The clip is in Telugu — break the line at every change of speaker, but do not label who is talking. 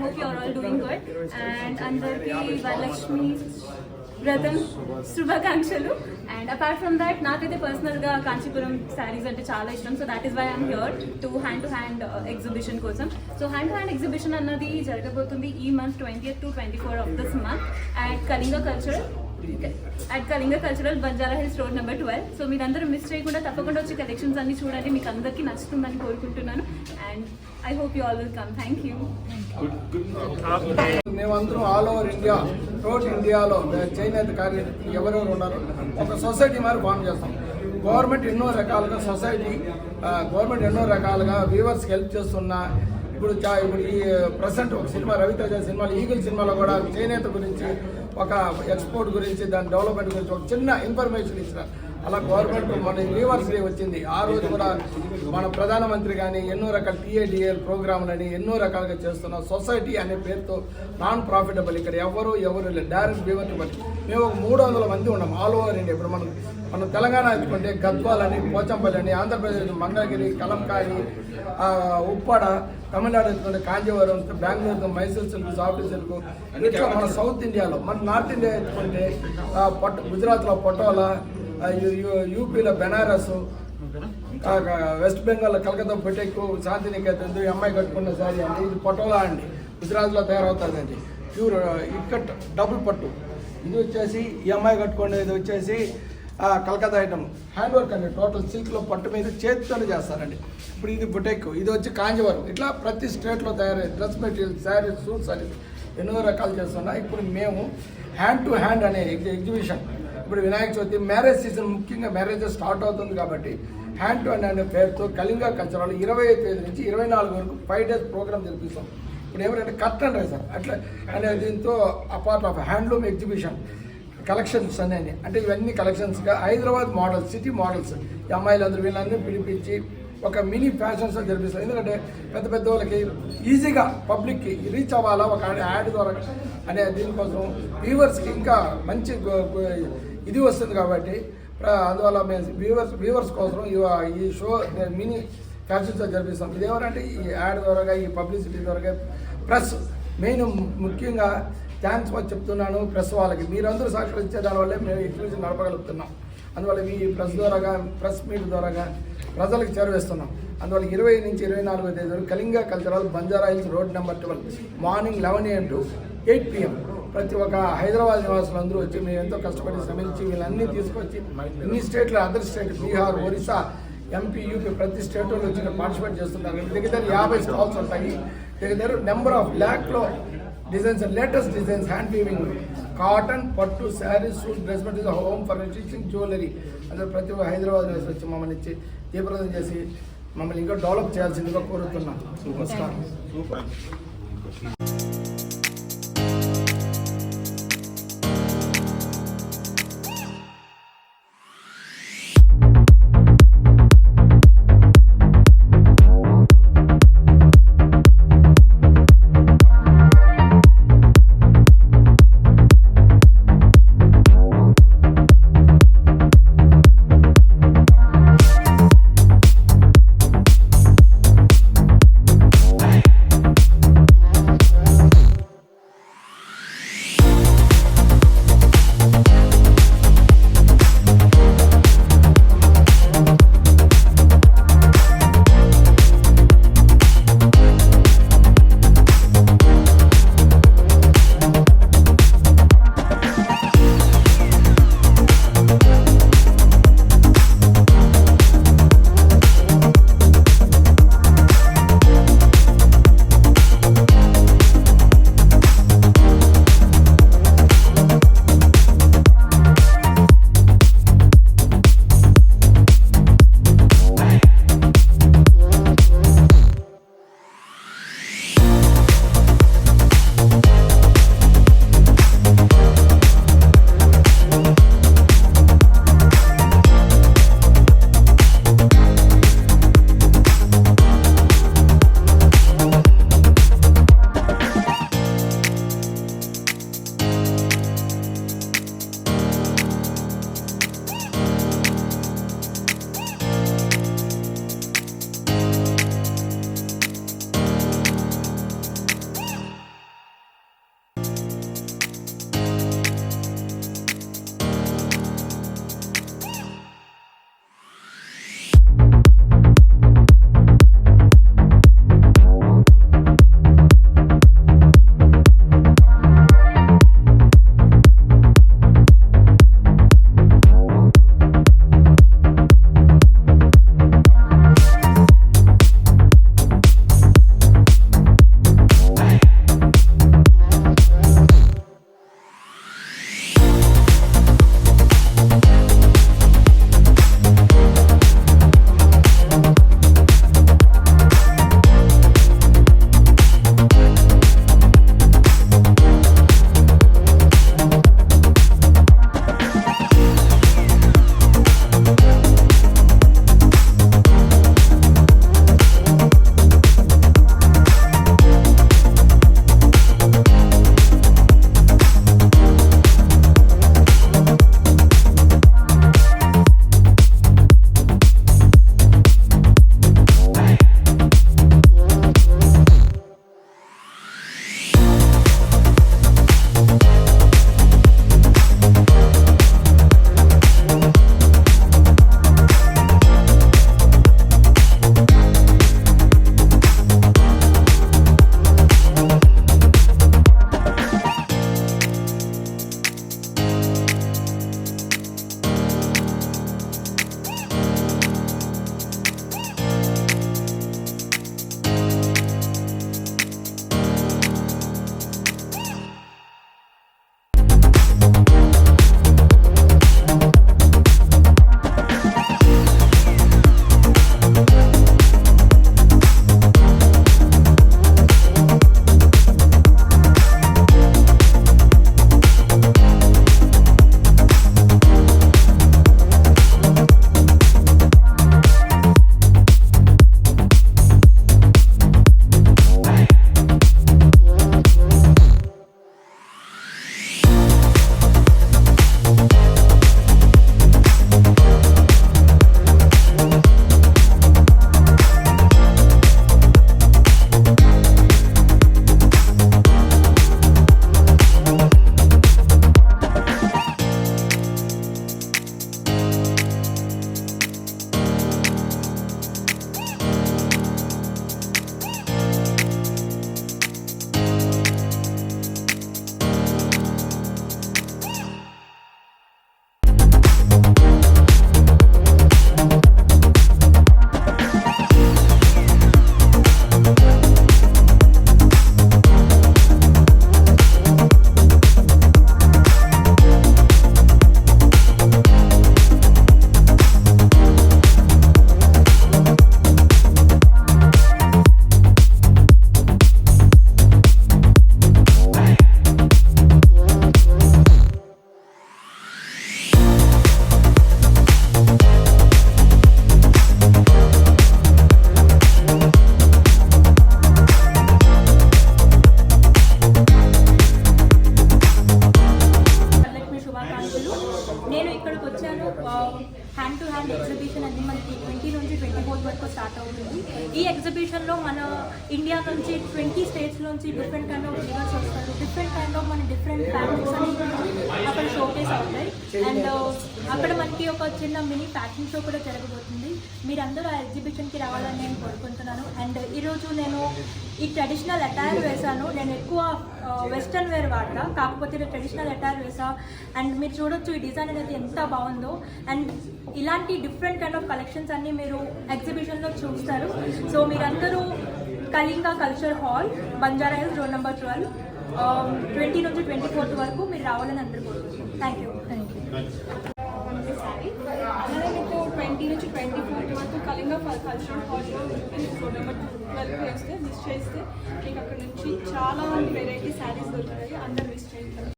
hope you are all doing good. And Andarki Varalakshmi Vratam Shubhakankshalu. And apart from that, నాకైతే పర్సనల్గా కాంచీపురం శారీస్ అంటే చాలా ఇష్టం. So that is why I'm here to hand exhibition కోసం. సో హ్యాండ్ ఎగ్జిబిషన్ అన్నది జరగబోతుంది ఈ month 20th to 24 of this month at Kalinga Cultural Banjara Hills Road number 12. So మీరందరూ మిస్ చేయకుండా తప్పకుండా వచ్చి కలెక్షన్స్ అన్ని చూడండి. మీకు అందరికీ నచ్చుతుందని కోరుకుంటున్నాను. And I hope you all will come. Thank you.
మేమందరం ఆల్ ఓవర్ ఇండియా, త్రూఅవుట్ ఇండియాలో చేనేత కార్మికులు ఎవరెవరు ఉన్నారో ఒక సొసైటీ మరి ఫామ్ చేస్తాం. గవర్నమెంట్ ఎన్నో రకాలుగా వ్యూవర్స్కి హెల్ప్ చేస్తున్న ఇప్పుడు ఈ ప్రజెంట్ ఒక సినిమా రవితేజ సినిమాలో ఈగల్ సినిమాలో కూడా చేనేత గురించి ఒక ఎక్స్పోర్ట్ గురించి దాని డెవలప్మెంట్ గురించి ఒక చిన్న ఇన్ఫర్మేషన్ ఇచ్చిన అలా గవర్నమెంట్ మన వ్యూవర్స్ డే వచ్చింది. ఆ రోజు కూడా మన ప్రధానమంత్రి కానీ ఎన్నో రకాల టీఏడిఎల్ ప్రోగ్రాంలని ఎన్నో రకాలుగా చేస్తున్న సొసైటీ అనే పేరుతో నాన్ ప్రాఫిటబుల్ ఇక్కడ ఎవరు డైరెక్ట్ వ్యూవర్ని బట్టి మేము ఒక 300 మంది ఉన్నాం ఆల్ ఓవర్ ఇండియా. ఇప్పుడు మనం తెలంగాణ ఎత్తుకుంటే గద్వాలని, పోచంపల్లి అని, ఆంధ్రప్రదేశ్ మంగళగిరి, కలంకారి, ఉప్పాడ, తమిళనాడు ఎత్తుకుంటే Kanjeevaram, Bengaluru, Mysore silk, soft silk, ఇట్లా మన సౌత్ ఇండియాలో, మన నార్త్ ఇండియా ఎత్తుకుంటే గుజరాత్లో పటోలా, యూపీలో బెనారస్, వెస్ట్ బెంగాల్లో కలకత్తా పొటెక్కు, శాంతినికేతన్, ఈ అమ్మాయి కట్టుకున్న శారీ అండి, ఇది పటోలా అండి, గుజరాత్లో తయారవుతుందండి. ప్యూర్ ఇక్కట్ డబుల్ పట్టు. ఇది వచ్చేసి ఈ అమ్మాయి కట్టుకునేది వచ్చేసి కలకత్తా ఐటమ్ హ్యాండ్ వర్క్ అండి. టోటల్ సిల్క్లో పట్టు మీద చేతితోనే చేస్తారండి. ఇప్పుడు ఇది బుటెక్కు, ఇది వచ్చి కాంజీవరం. ఇట్లా ప్రతి స్టేట్లో తయారయ్యే డ్రెస్ మెటీరియల్, శారీస్, సూట్స్ అని ఎన్నో రకాలు చేస్తున్నాం. ఇప్పుడు మేము హ్యాండ్ టు హ్యాండ్ అనే ఎగ్జిబిషన్, ఇప్పుడు వినాయక చవితి మ్యారేజ్ సీజన్, ముఖ్యంగా మ్యారేజెస్ స్టార్ట్ అవుతుంది కాబట్టి హ్యాండ్ టు హ్యాండ్ అనే పేరుతో కళింగ కల్చరల్ 25 తేదీ నుంచి 24 వరకు 5 days ప్రోగ్రామ్ జరిపిస్తాం. ఇప్పుడు ఏమంటే కట్ అండ్ రైజర్ అట్లా అనే దీంతో apart of handloom exhibition collections అనేది, అంటే ఇవన్నీ కలెక్షన్స్గా హైదరాబాద్ మోడల్స్, సిటీ మోడల్స్, ఈ అమ్మాయిలందరూ వీళ్ళందరూ పిలిపించి ఒక మినీ ఫ్యాషన్స్ జరిపిస్తారు. ఎందుకంటే పెద్ద వాళ్ళకి ఈజీగా పబ్లిక్కి రీచ్ అవ్వాలా ఒక యాడ్ ద్వారా అనే దీనికోసం వ్యూవర్స్కి ఇంకా మంచి ఇది వస్తుంది కాబట్టి అందువల్ల మేము వ్యూవర్స్ కోసం ఈ షో మినీ ఫ్యాషన్స్తో జరిపిస్తాం. ఇదేమంటే ఈ యాడ్ ద్వారా, ఈ పబ్లిసిటీ ద్వారా ప్రెస్ మెయిన్ ముఖ్యంగా థ్యాంక్స్ చెప్తున్నాను ప్రెస్ వాళ్ళకి. మీరందరూ సహకరించే దానివల్లే మేము ఎగ్జిబిషన్ నడపగలుగుతున్నాం. అందువల్ల ఈ ప్రెస్ మీట్ ద్వారాగా ప్రజలకు చేరవేస్తున్నాం. అందువల్ల 20 నుంచి 24 తేదీ వరకు Kalinga cultural Banjara hills road number 12 morning 11 AM to 8 PM ప్రతి ఒక్క హైదరాబాద్ నివాసులు అందరూ వచ్చి మేము ఎంతో కష్టపడి శ్రమించి వీళ్ళన్నీ తీసుకొచ్చి ఇన్ని స్టేట్లో, other state, Bihar, Orissa, MP, UP ప్రతి స్టేట్ వాళ్ళు వచ్చి పార్టిసిపేట్ చేస్తున్నారు. దగ్గర 50 స్టాల్స్ ఉంటాయి. దగ్గర నెంబర్ ఆఫ్ ల్యాక్లో designs, latest designs, hand weaving, cotton, పట్టు, sarees, suit, dress material, home furnishing, jewellery అందరూ ప్రతి ఒక్క హైదరాబాద్ నుంచి వచ్చి మమ్మల్ని ఇచ్చి దీపప్రదం చేసి మమ్మల్ని ఇంకా డెవలప్ చేయాల్సిందిగా కోరుతున్నాం. నమస్కారం.
స్టార్ట్ అవుతుంది. ఈ ఎగ్జిబిషన్లో మన ఇండియా నుంచి 20 స్టేట్స్ నుంచి డిఫరెంట్ కైండ్ ఆఫ్ వీవర్స్ వస్తారు. డిఫరెంట్ కైండ్ ఆఫ్ మన డిఫరెంట్ ఫ్యాబ్రిక్స్ అని అక్కడ షోకేస్ అవుతాయి. అండ్ అక్కడ మనకి ఒక చిన్న మినీ ఫ్యాషన్ షో కూడా జరగబోతుంది. మీరందరూ ఆ ఎగ్జిబిషన్కి రావాలని నేను కోరుకుంటున్నాను. అండ్ ఈరోజు నేను ఈ ట్రెడిషనల్ అటైర్ వేసాను. నేను ఎక్కువ వెస్ట్రన్ వేర్ వాడతా, కాకపోతే ట్రెడిషనల్ అటైర్ వేసా. అండ్ మీరు చూడొచ్చు ఈ డిజైన్ అనేది ఎంత బాగుందో. అండ్ ఇలాంటి డిఫరెంట్ కైండ్ ఆఫ్ కలెక్షన్స్ అన్నీ మీరు ఎగ్జిబిషన్లో చూస్తారు. సో మీరందరూ Kalinga culture hall, Banjara hills, road number 12, 20 నుంచి 24 వరకు మీరు రావాలని అందరూ కోరుకుంటున్నాను. Thank you.
శారీ అలాగే మీకు 20 నుంచి 24 వరకు కళింగ కల్చరల్ హాల్లో రోడ్ నెంబర్ 12 వేస్తే విజిట్ చేస్తే మీకు అక్కడ నుంచి చాలా వెరైటీ శారీస్ దొరుకుతాయి. అందరూ విజిట్ చేయండి.